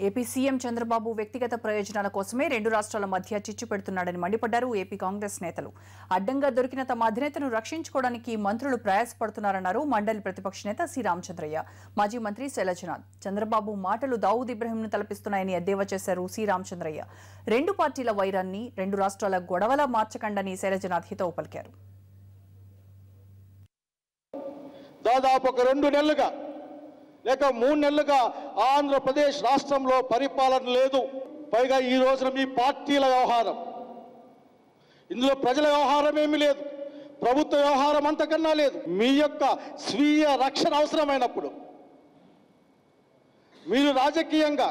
AP CM Chandrababu వ్యక్తిగత ప్రయోజనాల కోసమే రెండు రాష్ట్రాల మధ్య చిచ్చు పెడుతున్నాడని మండిపడ్డారు ఏపీ కాంగ్రెస్ నేతలు. అడ్డంగా దొరికిన తమ అధినేతను రక్షించుకోవడానికి మంత్రులు ప్రయాసపడుతున్నారన్నారు మండలి ప్రతిపక్ష నేత సి రామచంద్రయ్య. మాజీ మంత్రి శైలజనాథ్ చంద్రబాబు మాటలు దావూద్ ఇబ్రహీంను తలపిస్తున్నాయని ఎద్దేవా చేశారు సి రామచంద్రయ్య. రెండు పార్టీల వైరాన్ని రెండు రాష్ట్రాల గొడవలా మార్చకండని శైలజనాథ్ హితవు పలికారు. దాదాపు ఒక 2 నెలలుగా లేక 3 నెలలుగా ఆంధ్రప్రదేశ్ రాష్ట్రంలో పరిపాలన లేదు. పైగా ఈ రోజున మీ పార్టీల వ్యవహారం, ఇందులో ప్రజల వ్యవహారం ఏమీ లేదు, ప్రభుత్వ వ్యవహారం అంతకన్నా లేదు. మీ యొక్క స్వీయ రక్షణ అవసరమైనప్పుడు, మీరు రాజకీయంగా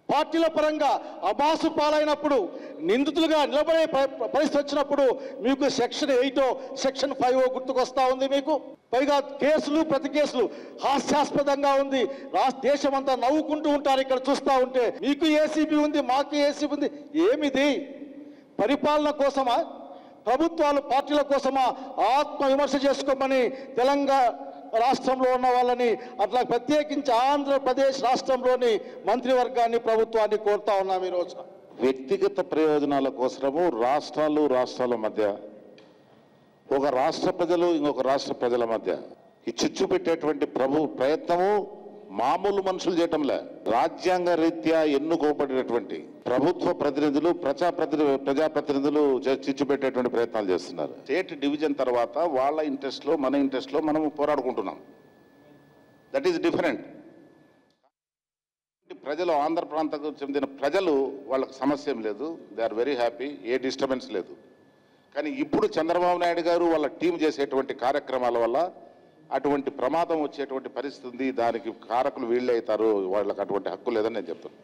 పార్టీల పరంగా అబాసు పాలైనప్పుడు, నిందితులుగా నిలబడే పరిస్థితి వచ్చినప్పుడు మీకు సెక్షన్ 8 సెక్షన్ 5 గుర్తుకొస్తా ఉంది. మీకు పైగా కేసులు ప్రతి కేసులు హాస్యాస్పదంగా ఉంది. దేశం అంతా నవ్వుకుంటూ ఉంటారు ఇక్కడ చూస్తూ ఉంటే. మీకు ఏసీబీ ఉంది, మాకు ఏసీబీ ఉంది. ఏమిది? పరిపాలన కోసమా, ప్రభుత్వాలు పార్టీల కోసమా? ఆత్మవిమర్శ చేసుకోమని తెలంగాణ రాష్ట్రంలో ఉన్న వాళ్ళని, అట్లా ప్రత్యేకించి ఆంధ్రప్రదేశ్ రాష్ట్రంలోని మంత్రివర్గాన్ని, ప్రభుత్వాన్ని కోరుతా ఉన్నాం. ఈరోజు వ్యక్తిగత ప్రయోజనాల కోసము రాష్ట్రాల మధ్య, ఒక రాష్ట్ర ప్రజలు ఇంకొక రాష్ట్ర ప్రజల మధ్య ఈ చిచ్చు పెట్టేటువంటి ప్రయత్నము మామూలు మనుషులు చేయటంలే. రాజ్యాంగ రీత్యా ఎన్నుకోబడినటువంటి ప్రభుత్వ ప్రతినిధులు, ప్రజాప్రతినిధులు చిచ్చు పెట్టేటువంటి ప్రయత్నాలు చేస్తున్నారు. స్టేట్ డివిజన్ తర్వాత వాళ్ళ ఇంట్రెస్ట్లో మన ఇంట్రెస్ట్లో మనము పోరాడుకుంటున్నాం. That is different. ప్రజలు, ఆంధ్ర ప్రాంతానికి చెందిన ప్రజలు, వాళ్ళకి సమస్య ఏం లేదు, దే ఆర్ వెరీ హ్యాపీ, ఏ డిస్టర్బెన్స్ లేదు. కానీ ఇప్పుడు చంద్రబాబు నాయుడు గారు వాళ్ళ టీం చేసేటువంటి కార్యక్రమాల వల్ల అటువంటి ప్రమాదం వచ్చేటువంటి పరిస్థితి ఉంది. దానికి కారకులు వీళ్ళే అవుతారు. వాళ్ళకి అటువంటి హక్కు లేదని నేను చెప్తాను.